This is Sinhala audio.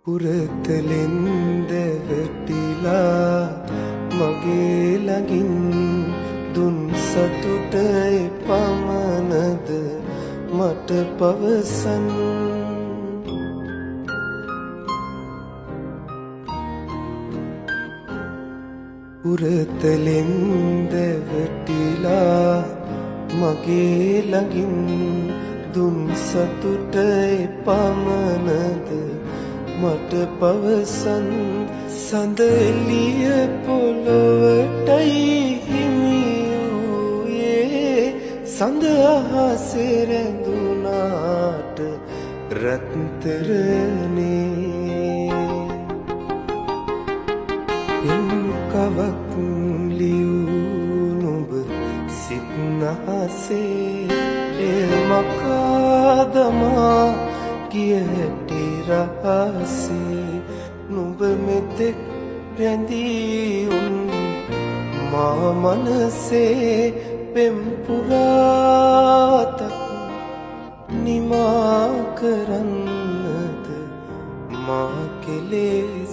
උරතලෙන්ද වැටිලා මගේ ළඟින් දුන් සතුට පමණද මට පවසන්. උරතලෙන්ද වැටිලා මගේ ළඟින් දුන් සතුට පමණද මට පවසන්. සඳ එළිය පොළොවටයි හිමි වූයේ සඳ අහසේ රැඳුනාට රත්තරනේ. එන් කවක් ලියූ නුඹ සිත් නහසේ එය මකා දමා ගිය හැටි රහසේ. නුඹ මෙතෙක් රැඳී උන් මා මනසේ පෙම් පුරාතක් නිමා කරන්නද මා කෙලේ